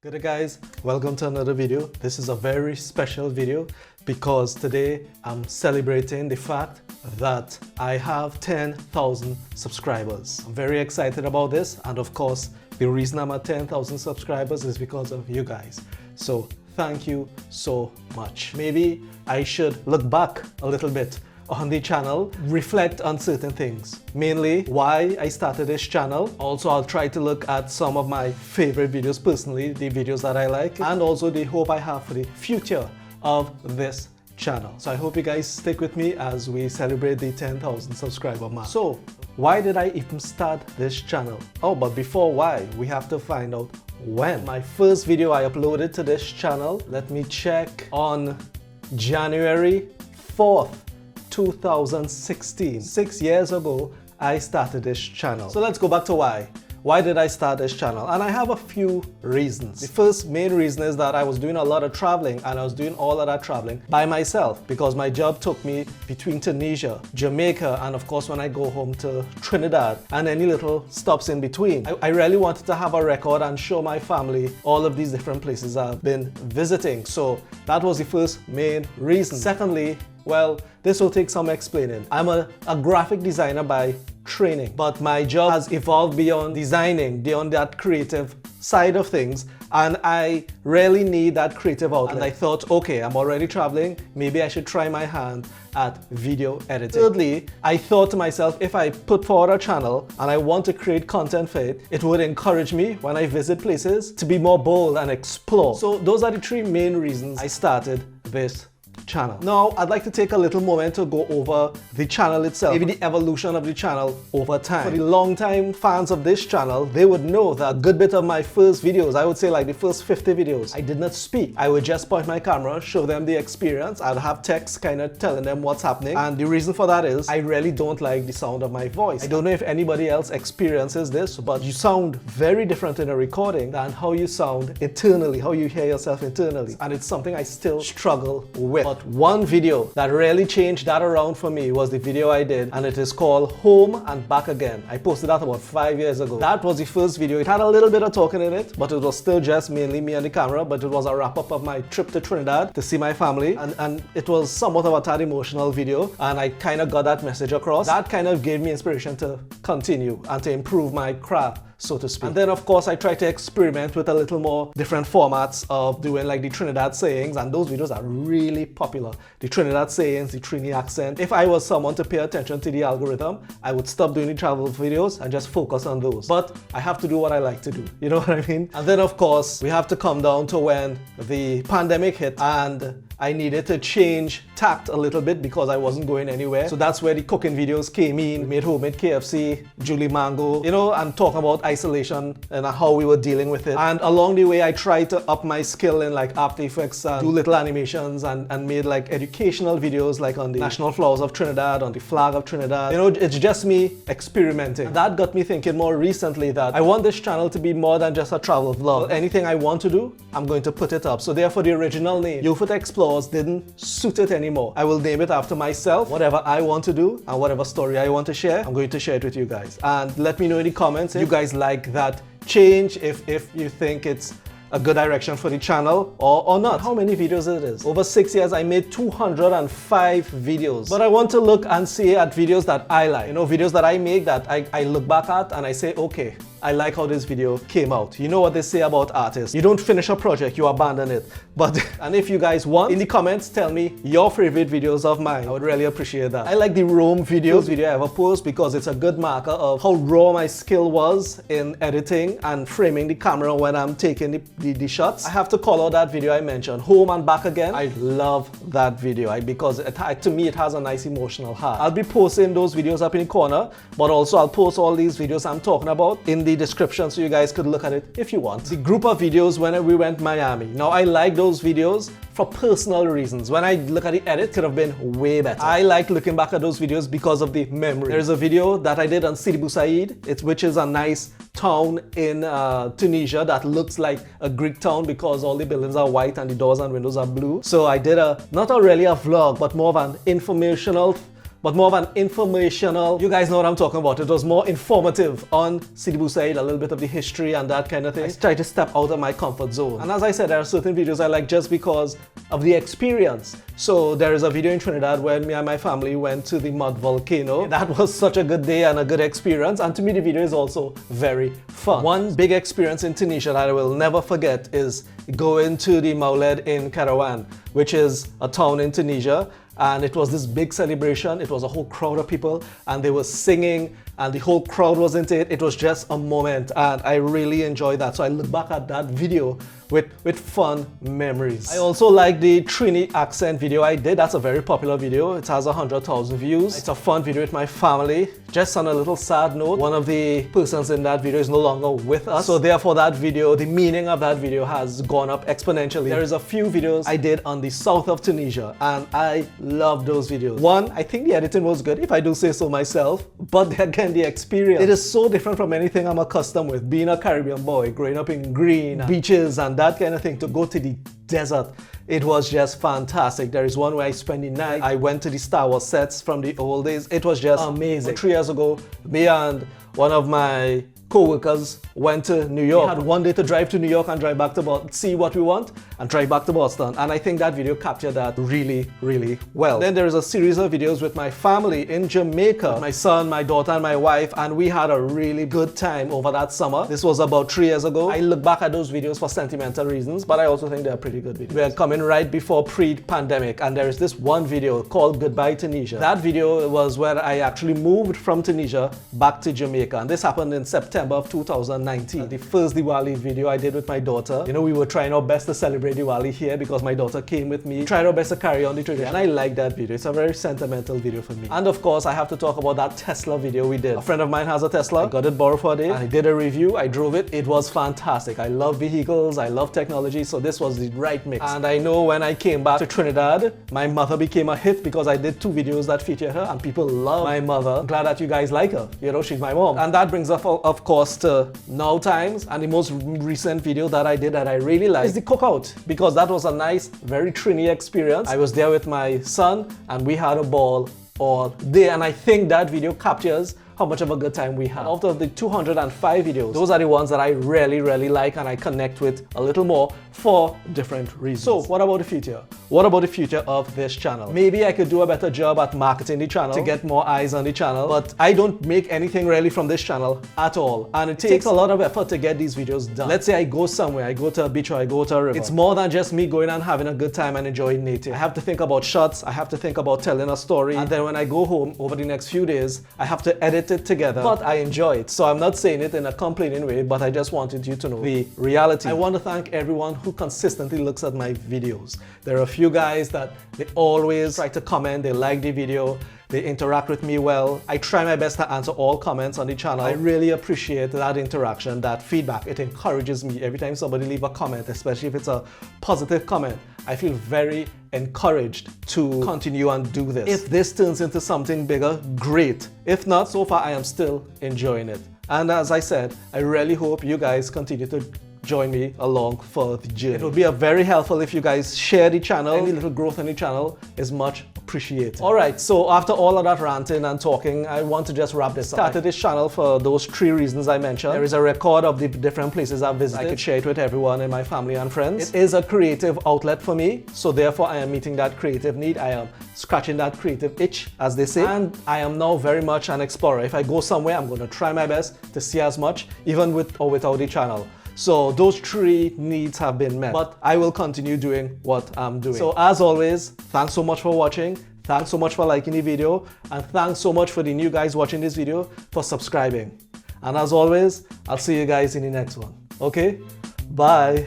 Good day guys, welcome to another video. This is a very special video because today I'm celebrating the fact that I have 10,000 subscribers. I'm very excited about this, and of course the reason I'm at 10,000 subscribers is because of you guys. So thank you so much. Maybe I should look back a little bit on the channel, reflect on certain things, mainly why I started this channel. Also, I'll try to look at some of my favorite videos personally, the videos that I like, and also the hope I have for the future of this channel. So I hope you guys stick with me as we celebrate the 10,000 subscriber mark. So why did I even start this channel? Oh, but before why, we have to find out when. My first video I uploaded to this channel, let me check, on January 4th, 2016. 6 years ago, I started this channel. So let's go back to why. Why did I start this channel? And I have a few reasons. The first main reason is that I was doing a lot of traveling, and I was doing all of that traveling by myself because my job took me between Tunisia, Jamaica, and of course when I go home to Trinidad and any little stops in between. I really wanted to have a record and show my family all of these different places I've been visiting. So that was the first main reason. Secondly, well, this will take some explaining. I'm a graphic designer by training, but my job has evolved beyond designing, beyond that creative side of things, and I really need that creative outlet. And I thought, okay, I'm already traveling, maybe I should try my hand at video editing. Thirdly, I thought to myself, if I put forward a channel and I want to create content for it, it would encourage me when I visit places to be more bold and explore. So those are the three main reasons I started this channel. Now, I'd like to take a little moment to go over the channel itself, maybe the evolution of the channel over time. For the long-time fans of this channel, they would know that a good bit of my first videos, I would say like the first 50 videos, I did not speak. I would just point my camera, show them the experience. I'd have text kind of telling them what's happening. And the reason for that is I really don't like the sound of my voice. I don't know if anybody else experiences this, but you sound very different in a recording than how you sound internally, how you hear yourself internally. And it's something I still struggle with. But one video that really changed that around for me was the video I did, and it is called Home and Back Again. I posted that about 5 years ago. That was the first video. It had a little bit of talking in it, but it was still just mainly me and the camera, but it was a wrap-up of my trip to Trinidad to see my family, and it was somewhat of a tad emotional video, and I kind of got that message across. That kind of gave me inspiration to continue and to improve my craft, so to speak. And then of course I tried to experiment with a little more different formats of doing like the Trinidad Sayings, and those videos are really popular. The Trinidad Sayings, the Trini accent. If I was someone to pay attention to the algorithm, I would stop doing the travel videos and just focus on those. But I have to do what I like to do, you know what I mean? And then of course we have to come down to when the pandemic hit, and I needed to change tact a little bit because I wasn't going anywhere. So that's where the cooking videos came in. Made homemade KFC, Julie Mango, you know, and talk about isolation and how we were dealing with it. And along the way, I tried to up my skill in like After Effects and do little animations, and made like educational videos like on the national flowers of Trinidad, on the flag of Trinidad. You know, it's just me experimenting. And that got me thinking more recently that I want this channel to be more than just a travel vlog. Anything I want to do, I'm going to put it up. So therefore the original name, Youth Explore, didn't suit it anymore. I will name it after myself. Whatever I want to do and whatever story I want to share, I'm going to share it with you guys. And let me know in the comments if you guys like that change, if you think it's a good direction for the channel or not. How many videos it is? Over 6 years, I made 205 videos. But I want to look and see at videos that I like. You know, videos that I make that I look back at and I say, okay, I like how this video came out. You know what they say about artists. You don't finish a project, you abandon it. But, and if you guys want, in the comments, tell me your favorite videos of mine. I would really appreciate that. I like the Rome video I ever post because it's a good marker of how raw my skill was in editing and framing the camera when I'm taking the shots. I have to call out that video I mentioned, Home and Back Again. I love that video because to me it has a nice emotional heart. I'll be posting those videos up in the corner, but also I'll post all these videos I'm talking about in the description so you guys could look at it if you want. The group of videos when we went Miami. Now I like those videos for personal reasons. When I look at the edit, it could have been way better. I like looking back at those videos because of the memory. There's a video that I did on Sidi Bou Said, which is a nice town in Tunisia that looks like a Greek town because all the buildings are white and the doors and windows are blue. So I did not really a vlog, but more of an informational but more of an informational, you guys know what I'm talking about. It was more informative on Sidi Bou Said, a little bit of the history and that kind of thing. I try to step out of my comfort zone. And as I said, there are certain videos I like just because of the experience. So there is a video in Trinidad where me and my family went to the mud volcano. That was such a good day and a good experience, and to me the video is also very fun. One big experience in Tunisia that I will never forget is going to the Mawlid in Kairouan, which is a town in Tunisia, and it was this big celebration. It was a whole crowd of people and they were singing and the whole crowd was into it. It was just a moment and I really enjoyed that. So I look back at that video with fun memories. I also like the Trini accent video I did. That's a very popular video. It has 100,000 views. It's a fun video with my family. Just on a little sad note, one of the persons in that video is no longer with us. So therefore that video, the meaning of that video has gone up exponentially. There is a few videos I did on the south of Tunisia and I love those videos. One, I think the editing was good, if I do say so myself, but again, the experience. It is so different from anything I'm accustomed with. Being a Caribbean boy, growing up in green, beaches and that kind of thing, to go to the desert, it was just fantastic. There is one where I spent the night. I went to the Star Wars sets from the old days. It was just amazing. 3 years ago, me and one of my co-workers went to New York. We had one day to drive to New York and drive back to Boston, see what we want and drive back to Boston. And I think that video captured that really, really well. Then there is a series of videos with my family in Jamaica, my son, my daughter and my wife, and we had a really good time over that summer. This was about 3 years ago. I look back at those videos for sentimental reasons, but I also think they're pretty good videos. We're coming right before pre-pandemic and there is this one video called Goodbye Tunisia. That video was where I actually moved from Tunisia back to Jamaica, and this happened in September of 2019. The first Diwali video I did with my daughter. You know, we were trying our best to celebrate Diwali here because my daughter came with me. Tried our best to carry on the tradition and I like that video. It's a very sentimental video for me. And of course, I have to talk about that Tesla video we did. A friend of mine has a Tesla. I got it borrowed for a day and I did a review. I drove it. It was fantastic. I love vehicles. I love technology. So this was the right mix. And I know when I came back to Trinidad, my mother became a hit because I did 2 videos that featured her and people love my mother. I'm glad that you guys like her. You know, she's my mom. And that brings us, of course, to now times, and the most recent video that I did that I really like is the cookout, because that was a nice, very Trini experience. I was there with my son and we had a ball all day, and I think that video captures how much of a good time we had. Out of the 205 videos, those are the ones that I really, really like and I connect with a little more for different reasons. So what about the future? What about the future of this channel? Maybe I could do a better job at marketing the channel to get more eyes on the channel, but I don't make anything really from this channel at all. And it takes a lot of effort to get these videos done. Let's say I go somewhere, I go to a beach or I go to a river. It's more than just me going and having a good time and enjoying nature. I have to think about shots, I have to think about telling a story, and then when I go home over the next few days, I have to edit it together, but I enjoy it. So I'm not saying it in a complaining way, but I just wanted you to know the reality. I want to thank everyone who consistently looks at my videos. There are a few guys that they always try to comment, they like the video, they interact with me well. I try my best to answer all comments on the channel. I really appreciate that interaction, that feedback. It encourages me every time somebody leave a comment, especially if it's a positive comment. I feel very encouraged to continue and do this. If this turns into something bigger, great. If not, so far I am still enjoying it. And as I said, I really hope you guys continue to join me along for the journey. It would be very helpful if you guys share the channel. Any little growth in the channel is much appreciated. Alright, so after all of that ranting and talking, I want to just wrap this up. I started this channel for those 3 reasons I mentioned. There is a record of the different places I've visited. I could share it with everyone in my family and friends. It is a creative outlet for me, so therefore I am meeting that creative need. I am scratching that creative itch, as they say, and I am now very much an explorer. If I go somewhere, I'm going to try my best to see as much, even with or without the channel. So those 3 needs have been met, but I will continue doing what I'm doing. So as always, thanks so much for watching. Thanks so much for liking the video, and thanks so much for the new guys watching this video for subscribing. And as always, I'll see you guys in the next one. Okay? Bye.